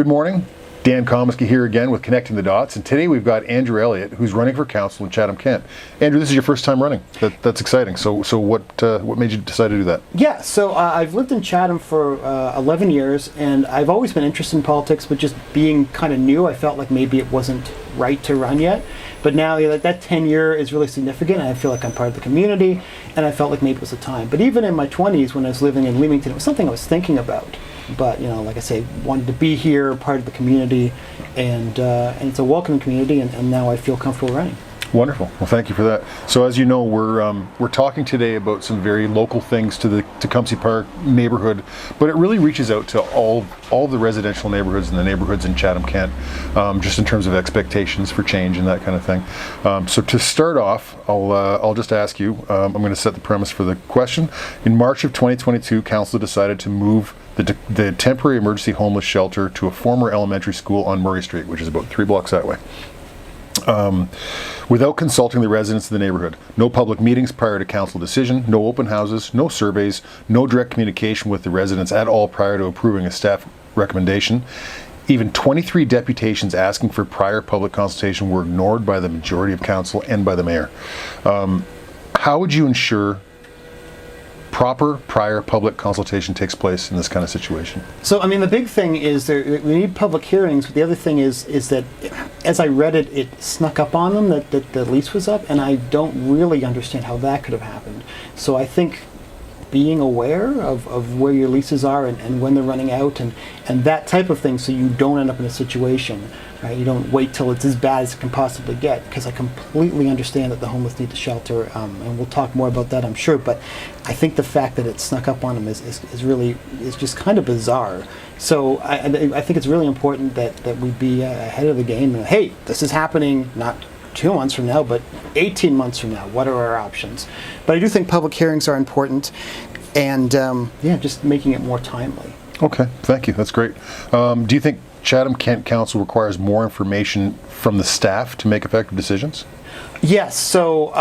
Good morning. Dan Comiskey here again with Connecting the Dots, and today we've got Andrew Elliot, who's running for council in Chatham-Kent. Andrew, this is your first time running. That's exciting. So what made you decide to do that? Yeah, so I've lived in Chatham for 11 years, and I've always been interested in politics, but just being kind of new, I felt like maybe it wasn't right to run yet. But now that tenure is really significant, and I feel like I'm part of the community, and I felt like maybe it was the time. But even in my 20s, when I was living in Leamington, it was something I was thinking about. But like I say, wanted to be here, part of the community, and it's a welcoming community, and now I feel comfortable running. Wonderful. Well, thank you for that. So, as you know, we're talking today about some very local things to the Tecumseh Park neighborhood, but it really reaches out to all the residential neighborhoods and the neighborhoods in Chatham-Kent, just in terms of expectations for change and that kind of thing. So, to start off, I'll just ask you. I'm going to set the premise for the question. In March of 2022, Council decided to move the temporary emergency homeless shelter to a former elementary school on Murray Street, which is about 3 blocks that way. Without consulting the residents of the neighborhood. No public meetings prior to council decision, no open houses, no surveys, no direct communication with the residents at all prior to approving a staff recommendation. Even 23 deputations asking for prior public consultation were ignored by the majority of council and by the mayor. How would you ensure proper prior public consultation takes place in this kind of situation? So, I mean, the big thing is we need public hearings, but the other thing is that as I read it, it snuck up on them that the lease was up, and I don't really understand how that could have happened. So I think being aware of where your leases are and when they're running out and that type of thing, so you don't end up in a situation, right? You don't wait till it's as bad as it can possibly get, because I completely understand that the homeless need to shelter, and we'll talk more about that, I'm sure, but I think the fact that it snuck up on them is just kind of bizarre. So I think it's really important that we be ahead of the game, and hey, this is happening not 2 months from now, but 18 months from now. What are our options? But I do think public hearings are important, and just making it more timely. Okay, thank you. That's great. Do you think Chatham-Kent Council requires more information from the staff to make effective decisions? Yes. So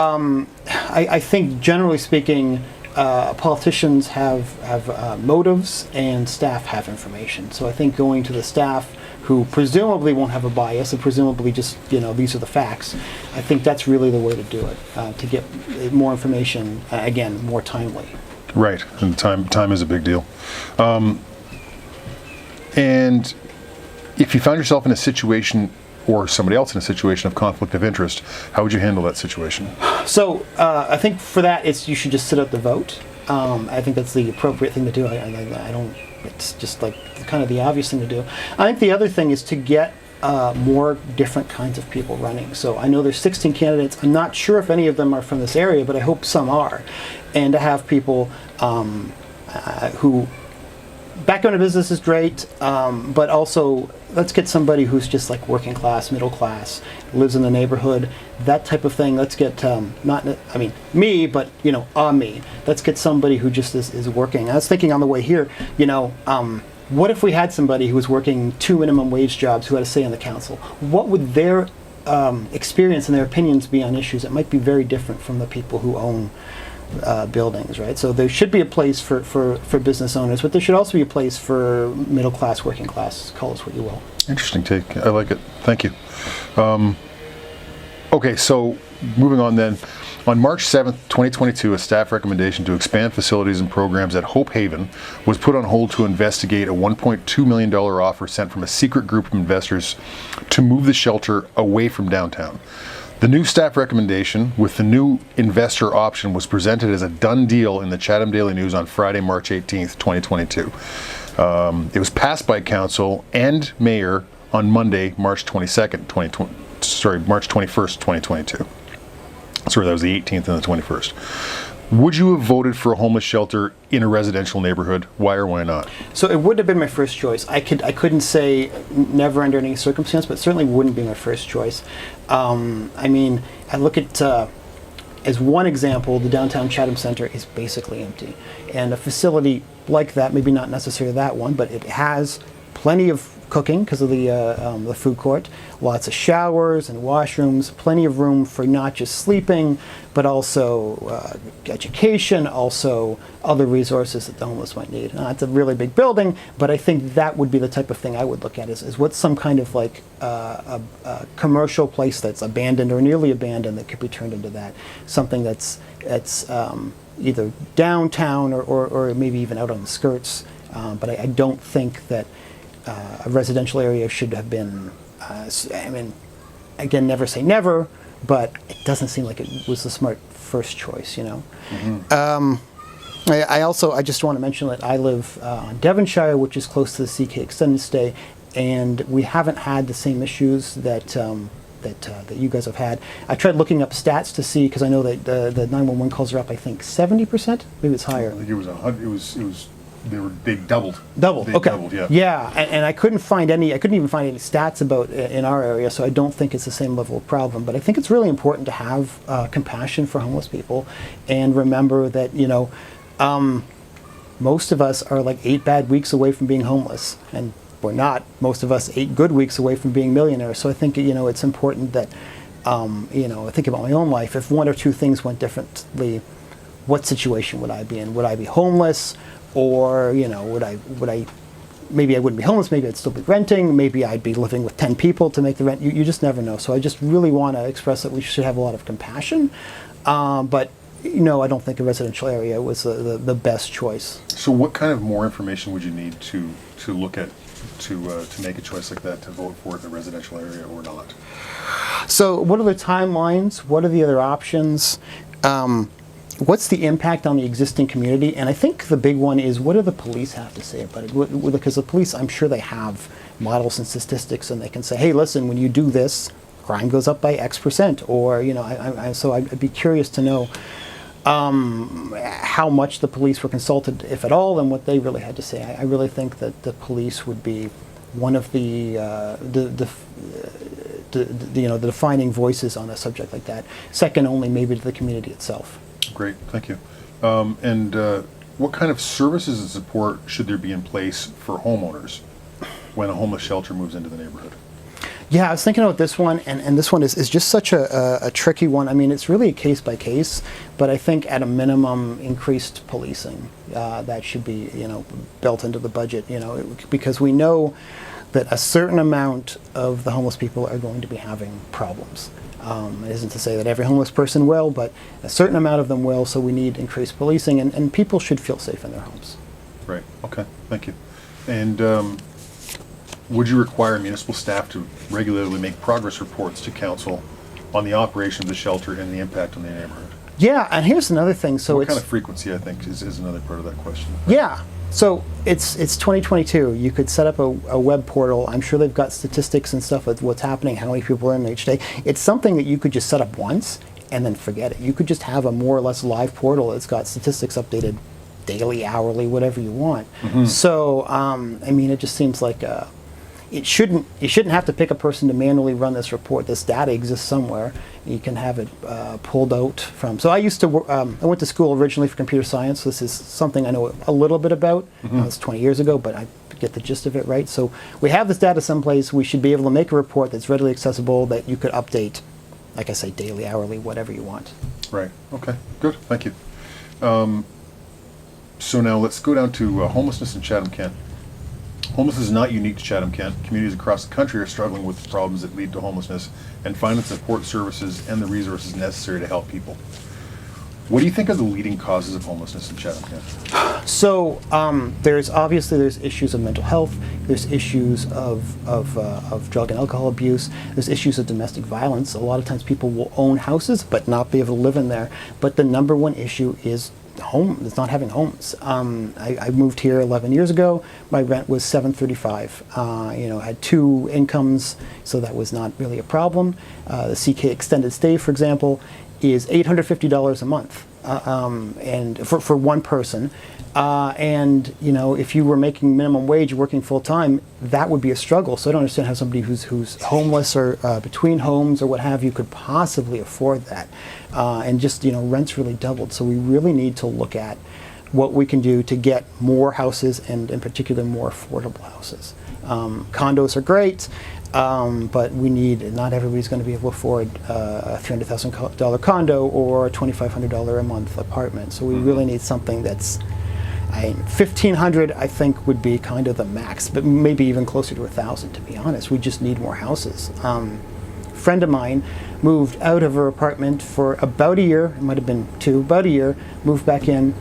I think generally speaking, politicians have motives and staff have information. So I think going to the staff, who presumably won't have a bias and presumably just, these are the facts, I think that's really the way to do it, to get more information, again, more timely. Right, and time is a big deal. And if you found yourself in a situation, or somebody else in a situation of conflict of interest, how would you handle that situation? So I think for that, you should just sit out the vote. I think that's the appropriate thing to do. I don't. It's just like kind of the obvious thing to do. I think the other thing is to get more different kinds of people running. So I know there's 16 candidates. I'm not sure if any of them are from this area, but I hope some are. And to have people who background in business is great, but also let's get somebody who's just like working class, middle class, lives in the neighborhood, that type of thing. Let's get me, but me. Let's get somebody who just is working. I was thinking on the way here, what if we had somebody who was working 2 minimum wage jobs who had a say on the council? What would their experience and their opinions be on issues that might be very different from the people who own buildings, right? So there should be a place for business owners, but there should also be a place for middle class, working class, call us what you will. Interesting take. I like it. Thank you. Okay, so moving on then. On March 7th, 2022, a staff recommendation to expand facilities and programs at Hope Haven was put on hold to investigate a $1.2 million offer sent from a secret group of investors to move the shelter away from downtown. The new staff recommendation with the new investor option was presented as a done deal in the Chatham Daily News on Friday, March 18th, 2022. It was passed by council and mayor on Monday, March 21st, 2022. Sorry, that was the 18th and the 21st. Would you have voted for a homeless shelter in a residential neighborhood? Why or why not? So it wouldn't have been my first choice. I couldn't say never under any circumstance, but certainly wouldn't be my first choice. I look at, as one example, the downtown Chatham Center is basically empty. And a facility like that, maybe not necessarily that one, but it has plenty of cooking because of the food court, lots of showers and washrooms, plenty of room for not just sleeping, but also education, also other resources that the homeless might need. It's a really big building, but I think that would be the type of thing I would look at is what's some kind of like a commercial place that's abandoned or nearly abandoned that could be turned into that. Something that's either downtown or maybe even out on the skirts. But I don't think that a residential area should have been, I mean, again, never say never, but it doesn't seem like it was the smart first choice, you know. I just want to mention that I live on Devonshire, which is close to the CK Extended Stay, and we haven't had the same issues that you guys have had. I tried looking up stats to see, because I know that the 911 calls are up, I think 70%, maybe it's higher. I think it was 100. It was they doubled. Doubled. They okay. Doubled, yeah. Yeah, and I couldn't find any. I couldn't even find any stats about in our area, so I don't think it's the same level of problem. But I think it's really important to have compassion for homeless people, and remember that most of us are like 8 bad weeks away from being homeless, and we're not. Most of us 8 good weeks away from being millionaires. So I think it's important that I think about my own life. If 1 or 2 things went differently, what situation would I be in? Would I be homeless? Or, would I, maybe I wouldn't be homeless, maybe I'd still be renting, maybe I'd be living with 10 people to make the rent. You just never know. So I just really want to express that we should have a lot of compassion. But, I don't think a residential area was the best choice. So what kind of more information would you need to look at to make a choice like that, to vote for it in a residential area or not? So what are the timelines? What are the other options? What's the impact on the existing community? And I think the big one is, what do the police have to say about it? Because the police, I'm sure they have models and statistics, and they can say, hey, listen, when you do this, crime goes up by X%. Or, so I'd be curious to know how much the police were consulted, if at all, and what they really had to say. I really think that the police would be one of the defining voices on a subject like that. Second only maybe to the community itself. Great, thank you. And what kind of services and support should there be in place for homeowners when a homeless shelter moves into the neighborhood? Yeah, I was thinking about this one, and this one is just such a tricky one. I mean, it's really a case by case, but I think at a minimum, increased policing that should be built into the budget. Because we know that a certain amount of the homeless people are going to be having problems. It isn't to say that every homeless person will, but a certain amount of them will, so we need increased policing, and people should feel safe in their homes. Right, okay, thank you. And would you require municipal staff to regularly make progress reports to council on the operation of the shelter and the impact on the neighborhood? Yeah, and here's another thing. So what kind of frequency, I think, is another part of that question. Yeah. So it's 2022. You could set up a web portal. I'm sure they've got statistics and stuff of what's happening, how many people are in there each day. It's something that you could just set up once and then forget it. You could just have a more or less live portal that's got statistics updated daily, hourly, whatever you want. Mm-hmm. So, it just seems like you shouldn't have to pick a person to manually run this report. This data exists somewhere. You can have it pulled out from. So I used to. I went to school originally for computer science. This is something I know a little bit about. Mm-hmm. It's 20 years ago, but I get the gist of it, right? So we have this data someplace. We should be able to make a report that's readily accessible that you could update, like I say, daily, hourly, whatever you want. Right. Okay. Good. Thank you. So now let's go down to homelessness in Chatham-Kent. Homelessness is not unique to Chatham-Kent. Communities across the country are struggling with the problems that lead to homelessness and find the support services and the resources necessary to help people. What do you think are the leading causes of homelessness in Chatham-Kent? So there's issues of mental health. There's issues of drug and alcohol abuse. There's issues of domestic violence. A lot of times people will own houses but not be able to live in there. But the number one issue is it's not having homes. I moved here 11 years ago. My rent was $735. I had 2 incomes, so that was not really a problem. The CK Extended Stay, for example, is $850 a month, and for one person. And if you were making minimum wage, working full time, that would be a struggle. So I don't understand how somebody who's homeless or between homes or what have you could possibly afford that. And just rent's really doubled. So we really need to look at what we can do to get more houses, and in particular more affordable houses. Condos are great, but not everybody's going to be able to afford a $300,000 condo or a $2,500 a month apartment. So we really need something that's, $1,500 I think would be kind of the max, but maybe even closer to $1,000, to be honest. We just need more houses. Friend of mine moved out of her apartment for about a year, it might have been about a year, moved back in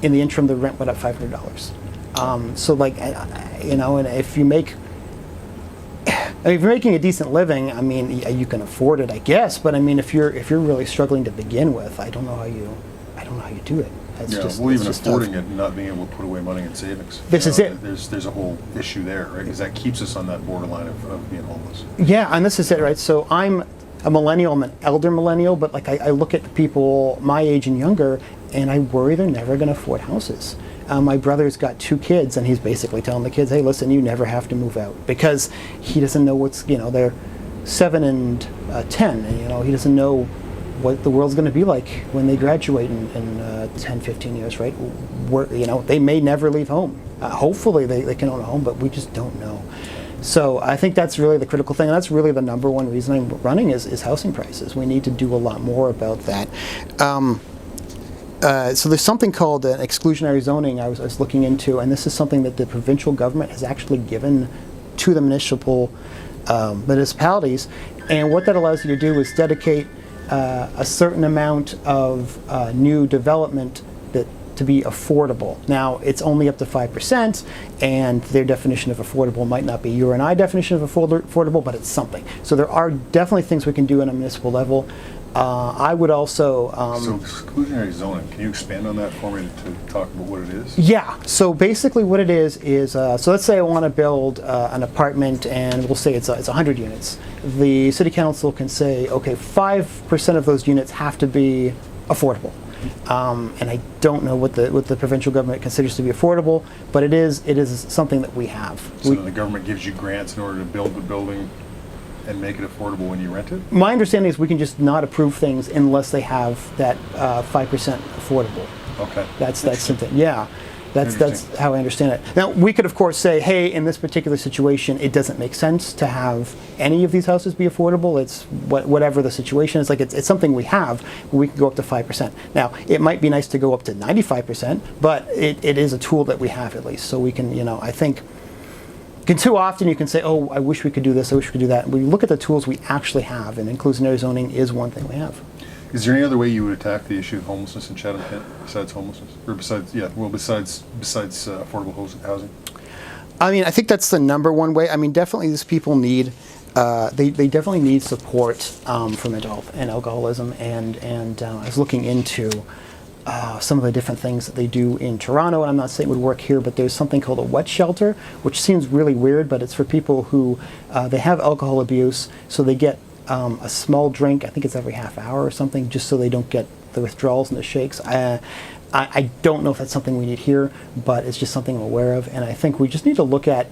the interim the rent went up $500. So like, and if you make, if you're making a decent living, I mean, you can afford it, I guess, but I mean, if you're really struggling to begin with, I don't know how you do it. It's even affording it and not being able to put away money in savings. This is it. There's a whole issue there, right? Because that keeps us on that borderline of being homeless. Yeah, and this is it, right? So I'm a millennial, I'm an elder millennial, but like I look at the people my age and younger, and I worry they're never going to afford houses. My brother's got 2 kids, and he's basically telling the kids, hey, listen, you never have to move out, because he doesn't know what's, they're 7 and 10, and he doesn't know what the world's going to be like when they graduate in 10, 15 years, right? They may never leave home. Hopefully they can own a home, but we just don't know. So I think that's really the critical thing, and that's really the number one reason I'm running is housing prices. We need to do a lot more about that. So there's something called exclusionary zoning I was looking into, and this is something that the provincial government has actually given to the municipalities, and what that allows you to do is dedicate a certain amount of new development to be affordable. Now, it's only up to 5%, and their definition of affordable might not be your and I definition of affordable, but it's something. So there are definitely things we can do on a municipal level. I would also... so exclusionary zoning, can you expand on that for me to talk about what it is? Yeah, so basically what it is, so let's say I want to build an apartment, and we'll say it's 100 units. The city council can say, okay, 5% of those units have to be affordable. And I don't know what the provincial government considers to be affordable, but it is something that we have. So the government gives you grants in order to build the building and make it affordable when you rent it? My understanding is we can just not approve things unless they have that 5% affordable. Okay. That's something. Yeah. That's how I understand it. Now, we could, of course, say, hey, in this particular situation, it doesn't make sense to have any of these houses be affordable. It's whatever the situation is. Like, it's something we have. We can go up to 5%. Now, it might be nice to go up to 95%, but it is a tool that we have at least. So we can, I think, too often you can say, oh, I wish we could do this, I wish we could do that. We look at the tools we actually have, and inclusionary zoning is one thing we have. Is there any other way you would attack the issue of homelessness in Chatham-Kent besides homelessness, or besides affordable housing? I mean, I think that's the number one way. I mean, definitely these people need they definitely need support for mental health and alcoholism, and I was looking into some of the different things that they do in Toronto, and I'm not saying it would work here, but there's something called a wet shelter, which seems really weird, but it's for people who they have alcohol abuse, so they get a small drink, I think it's every half hour or something, just so they don't get the withdrawals and the shakes. I don't know if that's something we need here, but it's just something I'm aware of, and I think we just need to look at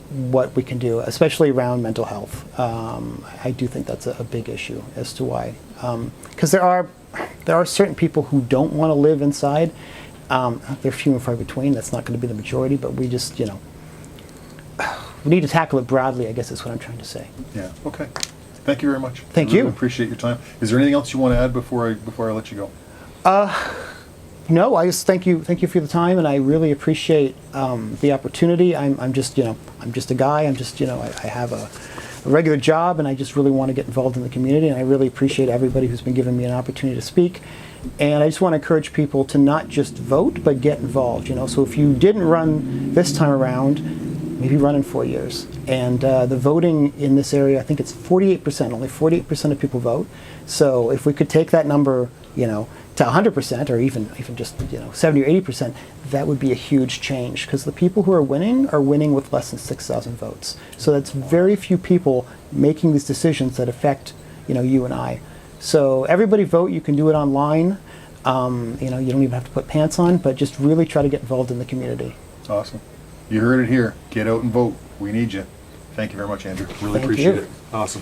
what we can do, especially around mental health. I do think that's a big issue as to why, because there are certain people who don't want to live inside. They're few and far between. That's not going to be the majority, but we just, we need to tackle it broadly, I guess is what I'm trying to say. Yeah, okay. Thank you very much. Thank I really you. Appreciate your time. Is there anything else you want to add before I let you go? No, I just thank you for the time, and I really appreciate the opportunity. I'm just a guy. I have a regular job, and I just really want to get involved in the community, and I really appreciate everybody who's been giving me an opportunity to speak. And I just want to encourage people to not just vote, but get involved. So if you didn't run this time around, maybe run in 4 years. And the voting in this area, I think it's 48%. Only 48% of people vote. So if we could take that number, to 100%, or even just 70 or 80%, that would be a huge change, because the people who are winning with less than 6,000 votes. So that's very few people making these decisions that affect you and I. So everybody vote. You can do it online. You don't even have to put pants on, but just really try to get involved in the community. Awesome. You heard it here. Get out and vote. We need you. Thank you very much, Andrew. Really Thank appreciate you. it. Awesome.